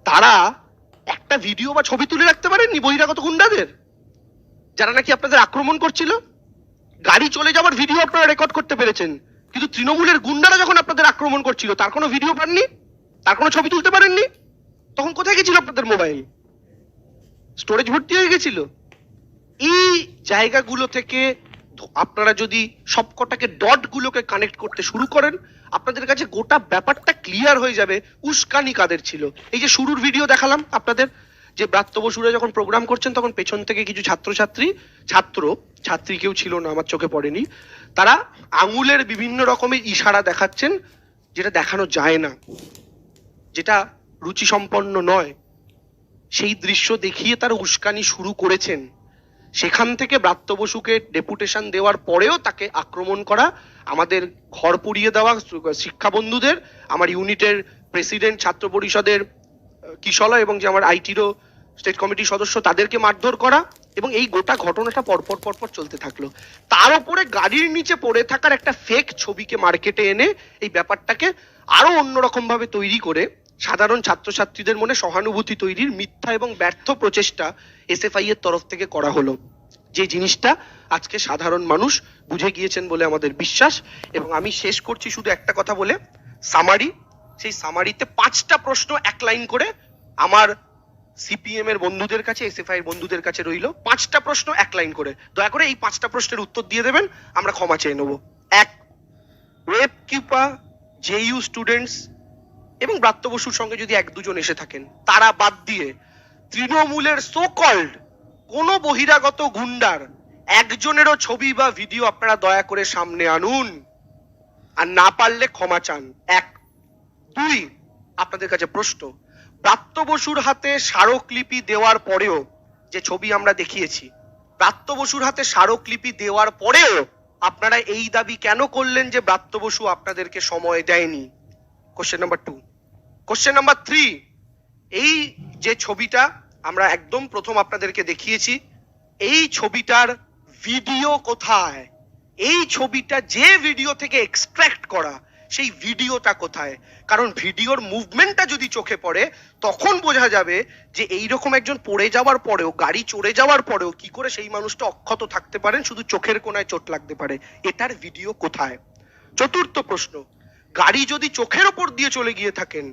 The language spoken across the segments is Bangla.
তারা একটা ভিডিও বা ছবি তুলে রাখতে পারেননি বহিরাগত গুন্ডাদের, যারা নাকি আপনাদের আক্রমণ করছিল? গাড়ি চলে যাওয়ার ভিডিও আপনারা রেকর্ড করতে পেরেছেন, কিন্তু তৃণমূলের গুন্ডারা যখন আপনাদের আক্রমণ করছিল তার কোনো ভিডিও পাননি, তার কোনো ছবি তুলতে পারেননি। তখন কোথায় গেছিল আপনাদের মোবাইল? স্টোরেজ ভর্তি হয়ে গেছিল। এই জায়গাগুলো থেকে আপনারা যদি সবকটাকে ডট গুলোকে কানেক্ট করতে শুরু করেন, আপনাদের কাছে গোটা ব্যাপারটা ক্লিয়ার হয়ে যাবে উস্কানি কাদের ছিল। এই যে শুরুর ভিডিও দেখালাম আপনাদের, যে ব্রাত্য বসুরা যখন প্রোগ্রাম করছেন তখন পেছন থেকে কিছু ছাত্রী কেউ ছিল না, আমার চোখে পড়েনি, তারা আঙুলের বিভিন্ন রকমের ইশারা দেখাচ্ছেন, যেটা দেখানো যায় না, যেটা রুচি সম্পন্ন নয়। সেই দৃশ্য দেখিয়ে তারা উস্কানি শুরু করেছেন। সেখান থেকে ব্রাত্য বসুকে ডেপুটেশন দেওয়ার পরেও তাকে আক্রমণ করা, আমাদের ঘর পুড়িয়ে দেওয়া শিক্ষা বন্ধুদের, আমার ইউনিটের প্রেসিডেন্ট, ছাত্র পরিষদের কিশলয় এবং যে আমার আইটিরও স্টেট কমিটির সদস্য, তাদেরকে মারধর করা, এবং এই গোটা ঘটনাটা পরপর চলতে থাকলো। তার উপরে গাড়ির নিচে পড়ে থাকার একটা ফেক ছবিকে মার্কেটে এনে এই ব্যাপারটাকে আরো অন্যরকম ভাবে তৈরি করে সাধারণ ছাত্রছাত্রীদের মনে সহানুভূতি তৈরির মিথ্যা এবং ব্যর্থ প্রচেষ্টা এসএফআই এর তরফ থেকে করা হলো। যে জিনিসটা আজকে সাধারণ মানুষ বুঝে গিয়েছেন বলে আমাদের বিশ্বাস। এবং আমি শেষ করছি শুধু একটা কথা বলে, সামারি, সেই সামারিতে 5টা প্রশ্ন এক লাইন করে আমার সিপিএম এর বন্ধুদের কাছে, এসএফআই এর বন্ধুদের কাছে রইল। 5টা প্রশ্ন এক লাইন করে, দয়া করে এই 5টা প্রশ্নের উত্তর দিয়ে দেবেন, আমরা ক্ষমা চেয়ে নেব। 1, ওয়েব কিপা, জেইউ স্টুডেন্টস এবং ব্রাত্য বসুর সঙ্গে যদি 1-2 জন এসে থাকেন, তারা বাদ দিয়ে তৃণমূলের সো কল্ড কোন বহিরাগত গুন্ডার একজনেরও ছবি বা ভিডিও আপনারা দয়া করে সামনে আনুন, আর না পারলে ক্ষমা চান। 1, 2, আপনাদের কাছে প্রশ্ন, ব্রাত্য বসুর হাতে স্মারকলিপি দেওয়ার পরেও, যে ছবি আমরা দেখিয়েছি, ব্রাত্য বসুর হাতে স্মারকলিপি দেওয়ার পরেও আপনারা এই দাবি কেন করলেন যে ব্রাত্য বসু আপনাদেরকে সময় দেয়নি? Question number 2। কোশ্চেন নাম্বার 3, এই যে ছবিটা আমরা একদম প্রথম আপনাদেরকে দেখিয়েছি, এই ছবিটার ভিডিও কোথায়? এই ছবিটা যে ভিডিও থেকে এক্সট্রাক্ট করা, সেই ভিডিওটা কোথায়? কারণ ভিডিওর মুভমেন্টটা যদি চোখে পড়ে তখন বোঝা যাবে যে এইরকম একজন পড়ে যাওয়ার পরেও, গাড়ি চড়ে যাওয়ার পরেও কি করে সেই মানুষটা অক্ষত থাকতে পারেন, শুধু চোখের কোনায় চোট লাগতে পারে। এটার ভিডিও কোথায়? 4র্থ প্রশ্ন, গাড়ি যদি চোখের ওপর দিয়ে চলে গিয়ে থাকেন,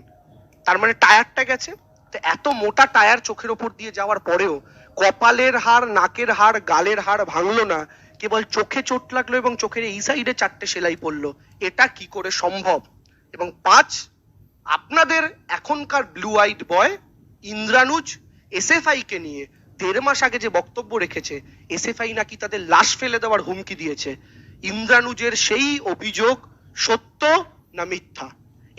তার মানে টায়ারটা গেছে। তো এত মোটা টায়ার চোখের ওপর দিয়ে যাওয়ার পরেও কপালের হাড়, নাকের হাড়, গালের হাড় ভাঙলো না, কেবল চোখে চোট লাগলো এবং চোখের এই সাইডে 4টে সেলাই পড়লো। এটা কি করে সম্ভব? এবং 5, আপনাদের এখনকার blue eyed boy Indranuj SFI কে নিয়ে 1.5 মাস আগে যে বক্তব্য রেখেছে, এসএফআই নাকি তাদের লাশ ফেলে দেওয়ার হুমকি দিয়েছে, ইন্দ্রানুজের সেই অভিযোগ সত্য না মিথ্যা?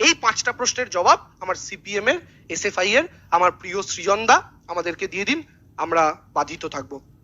এই 5টা প্রশ্নের জবাব আমার সিপিএম এর, এসএফআই এর আমার প্রিয় সৃজনদা আমাদেরকে দিয়ে দিন, আমরা বাধিত থাকবো।